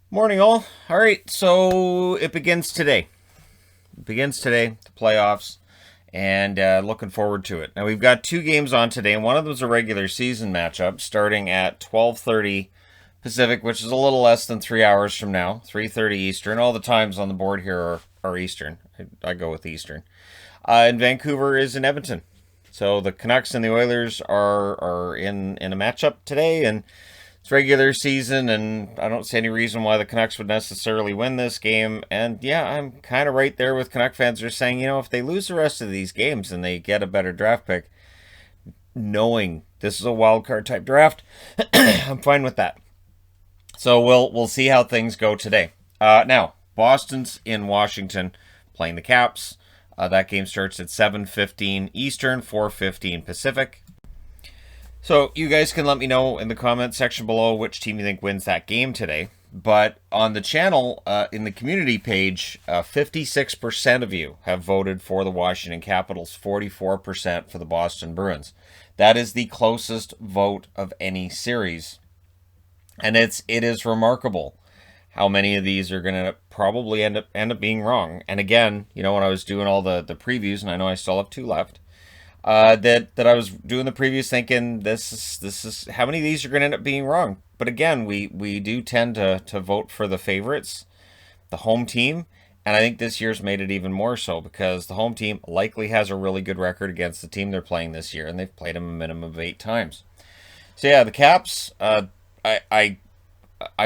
Morning, all. All right, so it begins today. It begins today, the playoffs, and looking forward to it. Now we've got two games on today, and one of them is a regular season matchup starting at 12:30 Pacific, which is a little less than 3 hours from now, 3:30 Eastern. All the times on the board here are Eastern. I go with Eastern. And Vancouver is in Edmonton. So the Canucks and the Oilers are in a matchup today, and it's regular season, and I don't see any reason why the Canucks would necessarily win this game. And yeah, I'm kind of right there with Canuck fans who are saying, if they lose the rest of these games and they get a better draft pick, knowing this is a wild card type draft, I'm fine with that. So we'll see how things go today. Now Boston's in Washington playing the Caps. That game starts at 7:15 Eastern, 4:15 Pacific. So you guys can let me know in the comment section below which team you think wins that game today. But on the channel, in the community page, 56% of you have voted for the Washington Capitals, 44% for the Boston Bruins. That is the closest vote of any series. And it is remarkable how many of these are going to probably end up being wrong. And again, when I was doing all the previews, and I know I still have two left, that I was doing the previews thinking this is how many of these are going to end up being wrong. But again, we do tend to vote for the favorites, the home team, and I think this year's made it even more so because the home team likely has a really good record against the team they're playing this year, and they've played them a minimum of 8 times. So yeah, the Caps, I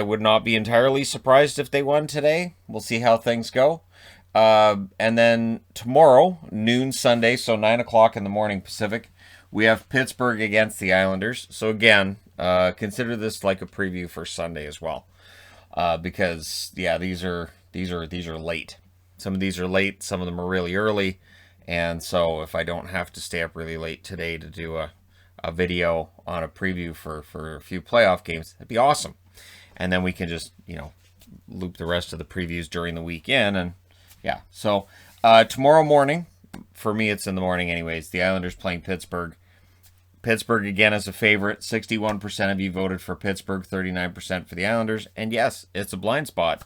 would not be entirely surprised if they won today. We'll see how things go. And then tomorrow, noon Sunday, so 9 o'clock in the morning Pacific, we have Pittsburgh against the Islanders. So again, consider this like a preview for Sunday as well, because yeah, these are late. Some of these are late, some of them are really early, and so if I don't have to stay up really late today to do a video on a preview for a few playoff games, that'd be awesome. And then we can just loop the rest of the previews during the weekend. And yeah, so tomorrow morning, for me it's in the morning anyways, the Islanders playing Pittsburgh. Pittsburgh again is a favorite. 61% of you voted for Pittsburgh, 39% for the Islanders. And yes, it's a blind spot.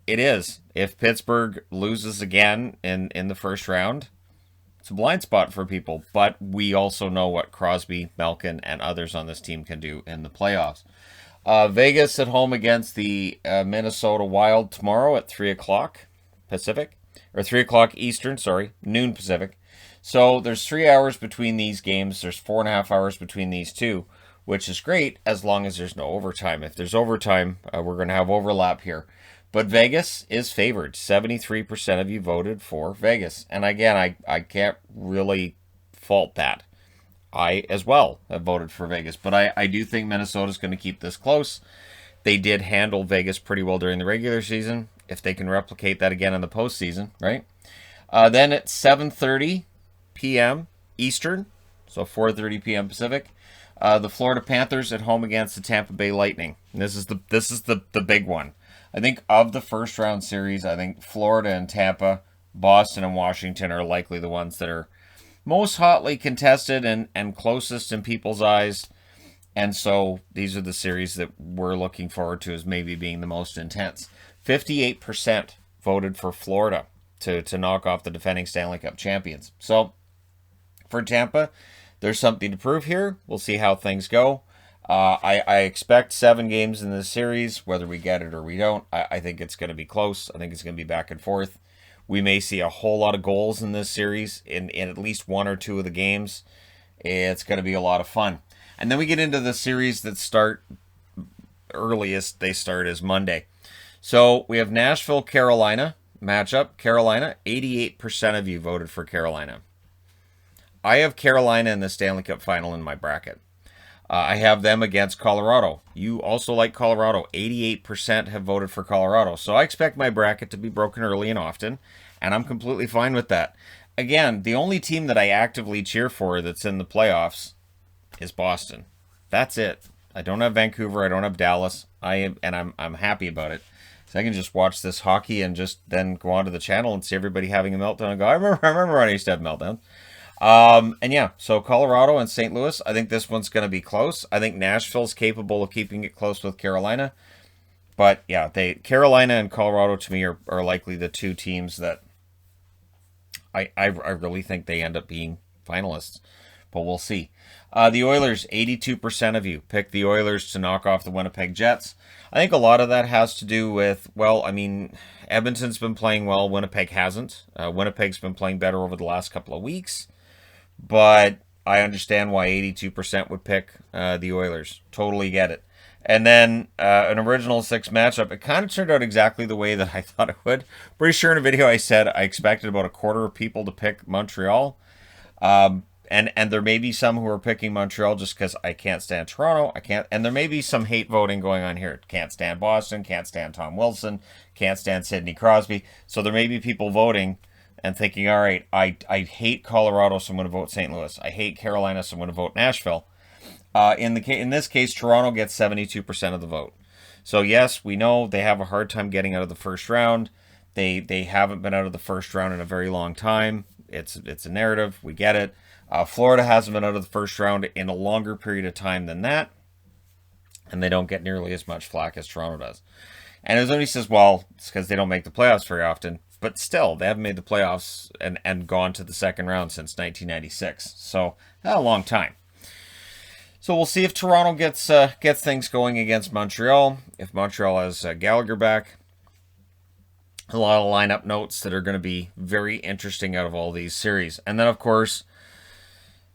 It is. If Pittsburgh loses again in the first round, it's a blind spot for people. But we also know what Crosby, Malkin, and others on this team can do in the playoffs. Vegas at home against the Minnesota Wild tomorrow at 3 o'clock Pacific, or 3 o'clock Eastern, noon Pacific. So there's 3 hours between these games. There's 4.5 hours between these two, which is great as long as there's no overtime. If there's overtime, we're going to have overlap here. But Vegas is favored. 73% of you voted for Vegas. And again, I can't really fault that. I, as well, have voted for Vegas. But I do think Minnesota's going to keep this close. They did handle Vegas pretty well during the regular season. If they can replicate that again in the postseason, right? Then at 7:30 p.m. Eastern, so 4:30 p.m. Pacific, the Florida Panthers at home against the Tampa Bay Lightning. And this is the big one. I think of the first round series, I think Florida and Tampa, Boston and Washington are likely the ones that are most hotly contested and closest in people's eyes. And so these are the series that we're looking forward to as maybe being the most intense. 58% voted for Florida to knock off the defending Stanley Cup champions. So for Tampa, there's something to prove here. We'll see how things go. I expect 7 games in this series, whether we get it or we don't. I think it's going to be close. I think it's going to be back and forth. We may see a whole lot of goals in this series in at least 1 or 2 of the games. It's going to be a lot of fun. And then we get into the series that start earliest. They start as Monday. So we have Nashville, Carolina matchup. Carolina, 88% of you voted for Carolina. I have Carolina in the Stanley Cup final in my bracket. I have them against Colorado. You also like Colorado. 88% have voted for Colorado. So I expect my bracket to be broken early and often, and I'm completely fine with that. Again, the only team that I actively cheer for that's in the playoffs is Boston. That's it. I don't have Vancouver. I don't have Dallas. I'm happy about it. So I can just watch this hockey and just then go onto the channel and see everybody having a meltdown and go, I remember when I used to have meltdowns. And yeah, so Colorado and St. Louis, I think this one's going to be close. I think Nashville's capable of keeping it close with Carolina. But yeah, Carolina and Colorado to me are likely the two teams that I really think they end up being finalists. But we'll see. The Oilers, 82% of you picked the Oilers to knock off the Winnipeg Jets. I think a lot of that has to do with, well, I mean, Edmonton's been playing well. Winnipeg hasn't. Winnipeg's been playing better over the last couple of weeks. But I understand why 82% would pick the Oilers. Totally get it. And then an original six matchup. It kind of turned out exactly the way that I thought it would. Pretty sure in a video I said I expected about a quarter of people to pick Montreal. And there may be some who are picking Montreal just because I can't stand Toronto. And there may be some hate voting going on here. Can't stand Boston. Can't stand Tom Wilson. Can't stand Sidney Crosby. So there may be people voting and thinking, all right, I hate Colorado, so I'm going to vote St. Louis. I hate Carolina, so I'm going to vote Nashville. In this case, Toronto gets 72% of the vote. So yes, we know they have a hard time getting out of the first round. They haven't been out of the first round in a very long time. It's a narrative. We get it. Florida hasn't been out of the first round in a longer period of time than that, and they don't get nearly as much flack as Toronto does. And Arizona says, well, it's because they don't make the playoffs very often. But still, they haven't made the playoffs and gone to the second round since 1996. So, a long time. So we'll see if Toronto gets things going against Montreal. If Montreal has Gallagher back. A lot of lineup notes that are going to be very interesting out of all these series. And then, of course,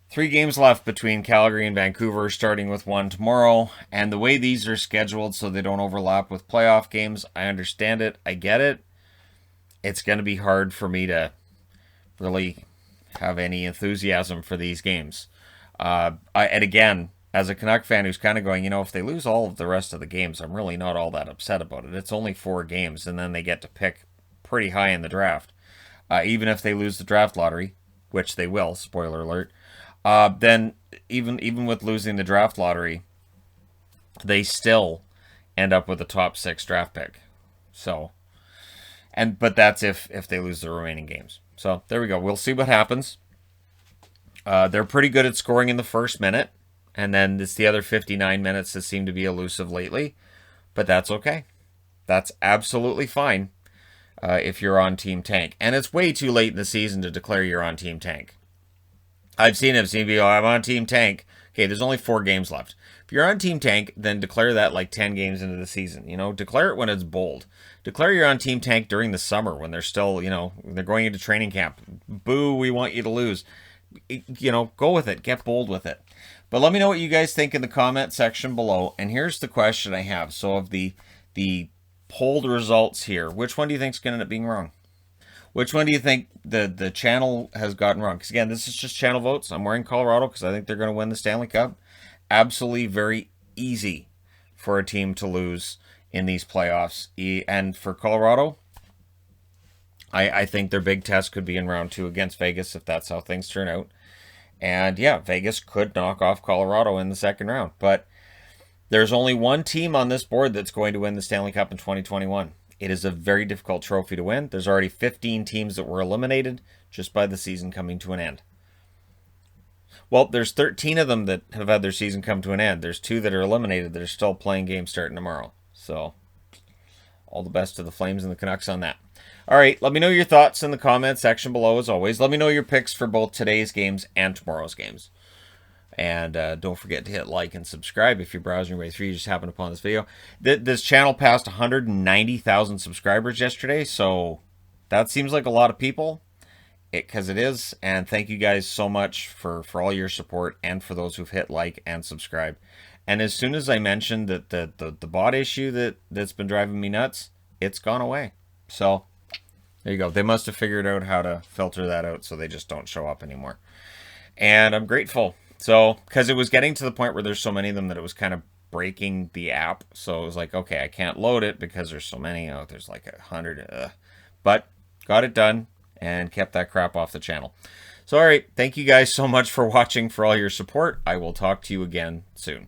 3 games left between Calgary and Vancouver, starting with one tomorrow. And the way these are scheduled so they don't overlap with playoff games, I understand it. I get it. It's going to be hard for me to really have any enthusiasm for these games. And again, as a Canuck fan who's kind of going, if they lose all of the rest of the games, I'm really not all that upset about it. It's only 4 games, and then they get to pick pretty high in the draft. Even if they lose the draft lottery, which they will, spoiler alert, then even with losing the draft lottery, they still end up with a top 6 draft pick. So, but that's if they lose the remaining games. So there we go. We'll see what happens. They're pretty good at scoring in the first minute. And then it's the other 59 minutes that seem to be elusive lately. But that's okay. That's absolutely fine if you're on Team Tank. And it's way too late in the season to declare you're on Team Tank. I've seen people, I'm on Team Tank. Okay, there's only 4 games left. If you're on Team Tank, then declare that like 10 games into the season. Declare it when it's bold. Declare you're on Team Tank during the summer when they're still, they're going into training camp. Boo, we want you to lose. Go with it. Get bold with it. But let me know what you guys think in the comment section below. And here's the question I have. So of the polled results here, which one do you think is going to end up being wrong? Which one do you think the channel has gotten wrong? Because again, this is just channel votes. I'm wearing Colorado because I think they're going to win the Stanley Cup. Absolutely very easy for a team to lose in these playoffs. And for Colorado, I think their big test could be in round 2 against Vegas if that's how things turn out. And yeah, Vegas could knock off Colorado in the second round. But there's only one team on this board that's going to win the Stanley Cup in 2021. It is a very difficult trophy to win. There's already 15 teams that were eliminated just by the season coming to an end. Well, there's 13 of them that have had their season come to an end. There's 2 that are eliminated that are still playing games starting tomorrow. So, all the best to the Flames and the Canucks on that. All right, let me know your thoughts in the comment section below as always. Let me know your picks for both today's games and tomorrow's games. And don't forget to hit like and subscribe if you're browsing your way through. You just happened upon this video. This channel passed 190,000 subscribers yesterday, so that seems like a lot of people. Because it is. And thank you guys so much for all your support and for those who've hit like and subscribe. And as soon as I mentioned that the bot issue that's been driving me nuts, it's gone away. So there you go. They must have figured out how to filter that out so they just don't show up anymore. And I'm grateful. So, because it was getting to the point where there's so many of them that it was kind of breaking the app. So it was like, okay, I can't load it because there's so many. Oh, there's like 100. But got it done and kept that crap off the channel. So, all right. Thank you guys so much for watching, for all your support. I will talk to you again soon.